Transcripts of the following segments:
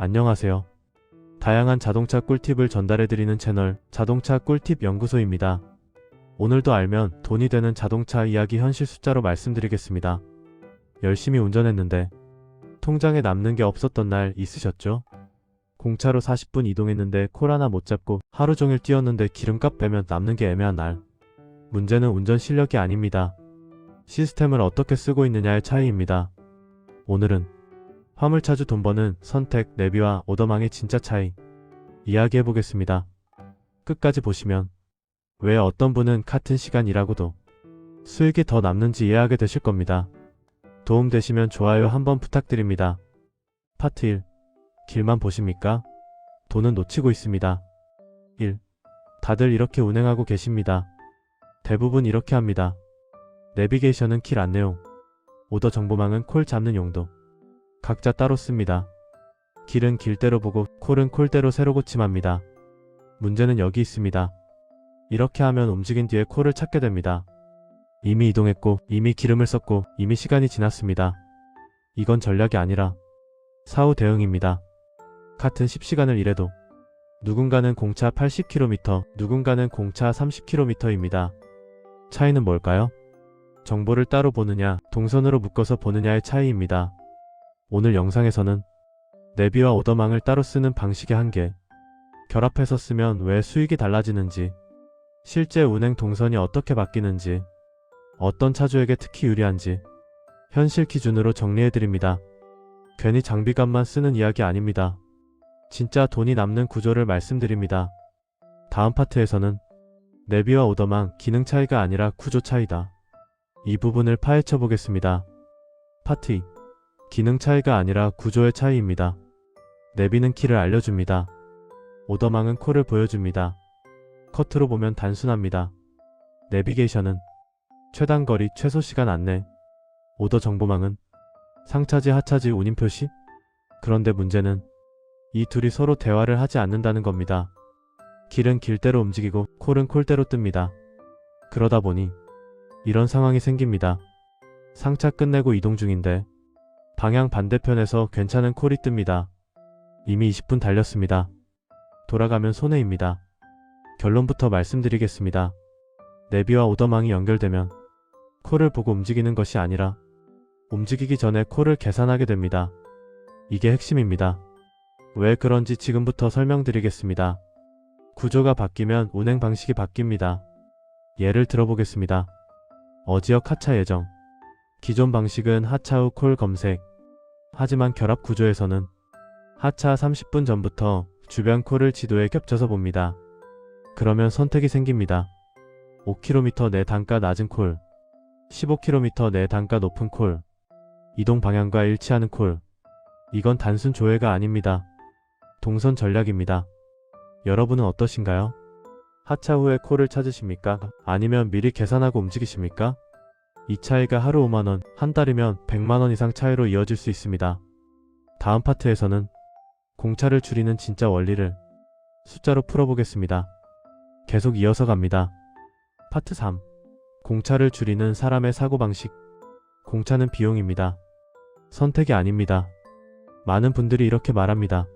안녕하세요. 다양한 자동차 꿀팁을 전달해드리는 채널 자동차 꿀팁 연구소입니다. 오늘도 알면 돈이 되는 자동차 이야기 현실 숫자로 말씀드리겠습니다. 열심히 운전했는데 통장에 남는 게 없었던 날 있으셨죠? 공차로 40분 이동했는데 콜 하나 못 잡고 하루 종일 뛰었는데 기름값 빼면 남는 게 애매한 날. 문제는 운전 실력이 아닙니다. 시스템을 어떻게 쓰고 있느냐의 차이입니다. 오늘은 화물차주 돈 버는 선택, 내비와 오더망의 진짜 차이 이야기해보겠습니다. 끝까지 보시면 왜 어떤 분은 같은 시간 일하고도 수익이 더 남는지 이해하게 되실 겁니다. 도움되시면 좋아요 한번 부탁드립니다. 파트 1. 길만 보십니까? 돈은 놓치고 있습니다. 1. 다들 이렇게 운행하고 계십니다. 대부분 이렇게 합니다. 내비게이션은 길 안내용, 오더 정보망은 콜 잡는 용도. 각자 따로 씁니다. 길은 길대로 보고 콜은 콜대로 새로 고침합니다. 문제는 여기 있습니다. 이렇게 하면 움직인 뒤에 콜을 찾게 됩니다. 이미 이동했고 이미 기름을 썼고 이미 시간이 지났습니다. 이건 전략이 아니라 사후 대응입니다. 같은 10시간을 일해도 누군가는 공차 80km, 누군가는 공차 30km입니다. 차이는 뭘까요? 정보를 따로 보느냐, 동선으로 묶어서 보느냐의 차이입니다. 오늘 영상에서는 내비와 오더망을 따로 쓰는 방식의 한계, 결합해서 쓰면 왜 수익이 달라지는지, 실제 운행 동선이 어떻게 바뀌는지, 어떤 차주에게 특히 유리한지 현실 기준으로 정리해드립니다. 괜히 장비값만 쓰는 이야기 아닙니다. 진짜 돈이 남는 구조를 말씀드립니다. 다음 파트에서는 내비와 오더망 기능 차이가 아니라 구조 차이다. 이 부분을 파헤쳐 보겠습니다. 파트 2. 기능 차이가 아니라 구조의 차이입니다. 내비는 키를 알려줍니다. 오더망은 콜을 보여줍니다. 커트로 보면 단순합니다. 내비게이션은 최단 거리, 최소 시간 안내, 오더 정보망은 상차지, 하차지, 운임 표시? 그런데 문제는 이 둘이 서로 대화를 하지 않는다는 겁니다. 길은 길대로 움직이고 콜은 콜대로 뜹니다. 그러다 보니 이런 상황이 생깁니다. 상차 끝내고 이동 중인데 방향 반대편에서 괜찮은 콜이 뜹니다. 이미 20분 달렸습니다. 돌아가면 손해입니다. 결론부터 말씀드리겠습니다. 내비와 오더망이 연결되면 콜을 보고 움직이는 것이 아니라 움직이기 전에 콜을 계산하게 됩니다. 이게 핵심입니다. 왜 그런지 지금부터 설명드리겠습니다. 구조가 바뀌면 운행 방식이 바뀝니다. 예를 들어보겠습니다. 어지역 하차 예정. 기존 방식은 하차 후 콜 검색. 하지만 결합 구조에서는 하차 30분 전부터 주변 콜을 지도에 겹쳐서 봅니다. 그러면 선택이 생깁니다. 5km 내 단가 낮은 콜, 15km 내 단가 높은 콜, 이동 방향과 일치하는 콜. 이건 단순 조회가 아닙니다. 동선 전략입니다. 여러분은 어떠신가요? 하차 후에 콜을 찾으십니까? 아니면 미리 계산하고 움직이십니까? 이 차이가 하루 5만원, 한 달이면 100만원 이상 차이로 이어질 수 있습니다. 다음 파트에서는 공차를 줄이는 진짜 원리를 숫자로 풀어보겠습니다. 계속 이어서 갑니다. 파트 3. 공차를 줄이는 사람의 사고방식. 공차는 비용입니다. 선택이 아닙니다. 많은 분들이 이렇게 말합니다.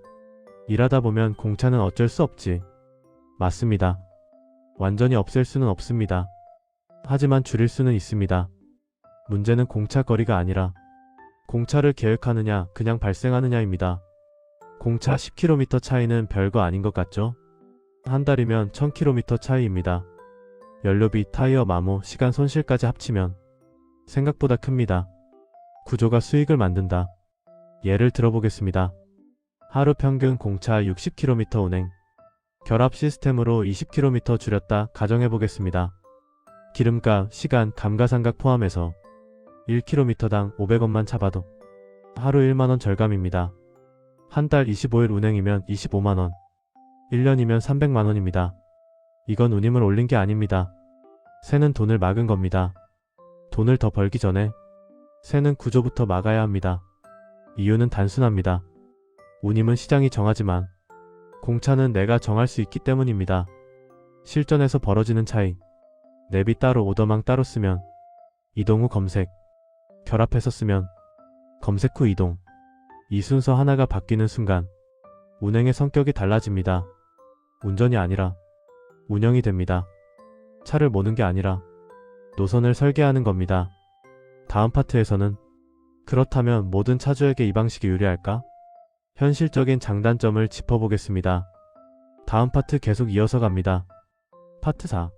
일하다 보면 공차는 어쩔 수 없지. 맞습니다. 완전히 없앨 수는 없습니다. 하지만 줄일 수는 있습니다. 문제는 공차 거리가 아니라 공차를 계획하느냐 그냥 발생하느냐입니다. 공차 10km 차이는 별거 아닌 것 같죠? 한 달이면 1000km 차이입니다. 연료비, 타이어 마모, 시간 손실까지 합치면 생각보다 큽니다. 구조가 수익을 만든다. 예를 들어보겠습니다. 하루 평균 공차 60km 운행. 결합 시스템으로 20km 줄였다 가정해보겠습니다. 기름값, 시간, 감가상각 포함해서 1km당 500원만 잡아도 하루 1만원 절감입니다. 한 달 25일 운행이면 25만원, 1년이면 300만원입니다. 이건 운임을 올린 게 아닙니다. 새는 돈을 막은 겁니다. 돈을 더 벌기 전에 새는 구조부터 막아야 합니다. 이유는 단순합니다. 운임은 시장이 정하지만 공차는 내가 정할 수 있기 때문입니다. 실전에서 벌어지는 차이. 내비 따로 오더망 따로 쓰면 이동 후 검색, 결합해서 쓰면 검색 후 이동. 이 순서 하나가 바뀌는 순간 운행의 성격이 달라집니다. 운전이 아니라 운영이 됩니다. 차를 모는 게 아니라 노선을 설계하는 겁니다. 다음 파트에서는 그렇다면 모든 차주에게 이 방식이 유리할까? 현실적인 장단점을 짚어보겠습니다. 다음 파트 계속 이어서 갑니다. 파트 4.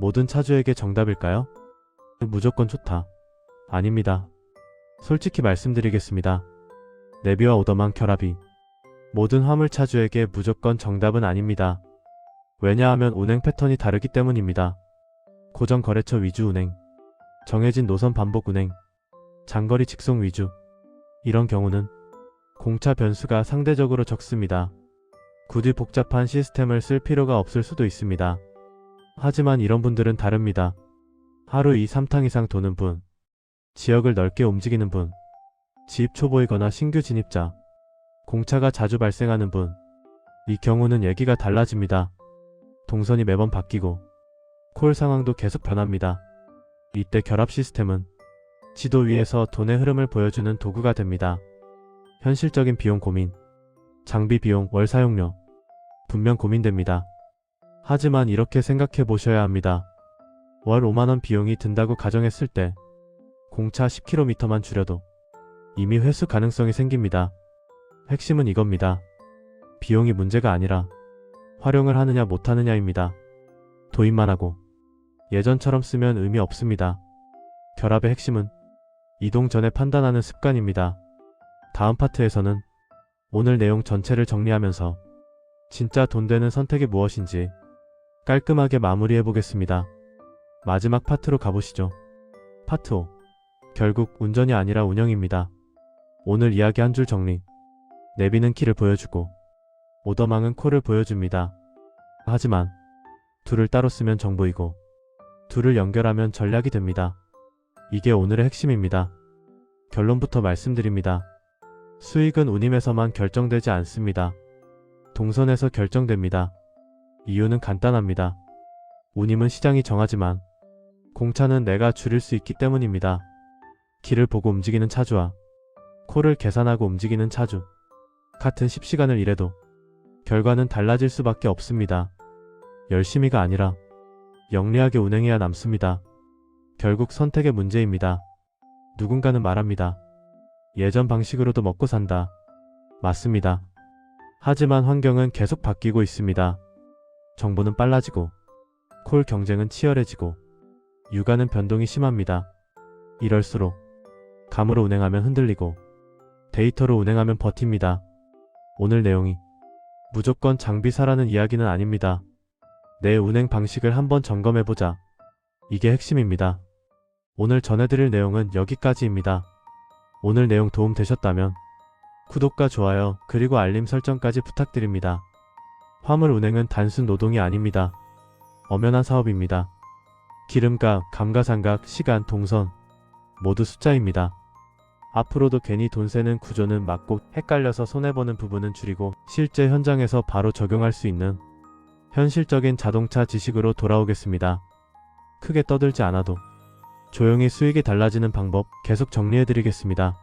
모든 차주에게 정답일까요? 무조건 좋다. 아닙니다. 솔직히 말씀드리겠습니다. 내비와 오더만 결합이 모든 화물 차주에게 무조건 정답은 아닙니다. 왜냐하면 운행 패턴이 다르기 때문입니다. 고정 거래처 위주 운행, 정해진 노선 반복 운행, 장거리 직송 위주. 이런 경우는 공차 변수가 상대적으로 적습니다. 굳이 복잡한 시스템을 쓸 필요가 없을 수도 있습니다. 하지만 이런 분들은 다릅니다. 하루 2, 3탕 이상 도는 분, 지역을 넓게 움직이는 분, 지입 초보이거나 신규 진입자, 공차가 자주 발생하는 분. 이 경우는 얘기가 달라집니다. 동선이 매번 바뀌고 콜 상황도 계속 변합니다. 이때 결합 시스템은 지도 위에서 돈의 흐름을 보여주는 도구가 됩니다. 현실적인 비용 고민, 장비 비용, 월 사용료 분명 고민됩니다. 하지만 이렇게 생각해 보셔야 합니다. 월 5만원 비용이 든다고 가정했을 때 공차 10km만 줄여도 이미 회수 가능성이 생깁니다. 핵심은 이겁니다. 비용이 문제가 아니라 활용을 하느냐 못하느냐입니다. 도입만 하고 예전처럼 쓰면 의미 없습니다. 결합의 핵심은 이동 전에 판단하는 습관입니다. 다음 파트에서는 오늘 내용 전체를 정리하면서 진짜 돈 되는 선택이 무엇인지 깔끔하게 마무리해 보겠습니다. 마지막 파트로 가보시죠. 파트 5. 결국 운전이 아니라 운영입니다. 오늘 이야기 한 줄 정리. 내비는 키를 보여주고 오더망은 콜을 보여줍니다. 하지만 둘을 따로 쓰면 정보이고 둘을 연결하면 전략이 됩니다. 이게 오늘의 핵심입니다. 결론부터 말씀드립니다. 수익은 운임에서만 결정되지 않습니다. 동선에서 결정됩니다. 이유는 간단합니다. 운임은 시장이 정하지만 공차는 내가 줄일 수 있기 때문입니다. 길을 보고 움직이는 차주와 콜을 계산하고 움직이는 차주. 같은 10시간을 일해도 결과는 달라질 수밖에 없습니다. 열심히가 아니라 영리하게 운행해야 남습니다. 결국 선택의 문제입니다. 누군가는 말합니다. 예전 방식으로도 먹고 산다. 맞습니다. 하지만 환경은 계속 바뀌고 있습니다. 정보는 빨라지고 콜 경쟁은 치열해지고 육아는 변동이 심합니다. 이럴수록 감으로 운행하면 흔들리고 데이터로 운행하면 버팁니다. 오늘 내용이 무조건 장비 사라는 이야기는 아닙니다. 내 운행 방식을 한번 점검해보자. 이게 핵심입니다. 오늘 전해드릴 내용은 여기까지입니다. 오늘 내용 도움 되셨다면 구독과 좋아요 그리고 알림 설정까지 부탁드립니다. 화물 운행은 단순 노동이 아닙니다. 엄연한 사업입니다. 기름값, 감가상각, 시간, 동선 모두 숫자입니다. 앞으로도 괜히 돈 세는 구조는 막고 헷갈려서 손해보는 부분은 줄이고 실제 현장에서 바로 적용할 수 있는 현실적인 자동차 지식으로 돌아오겠습니다. 크게 떠들지 않아도 조용히 수익이 달라지는 방법 계속 정리해드리겠습니다.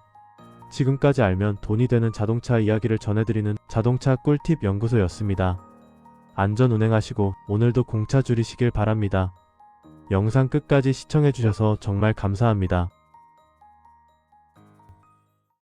지금까지 알면 돈이 되는 자동차 이야기를 전해드리는 자동차 꿀팁 연구소였습니다. 안전 운행하시고 오늘도 공차 줄이시길 바랍니다. 영상 끝까지 시청해주셔서 정말 감사합니다.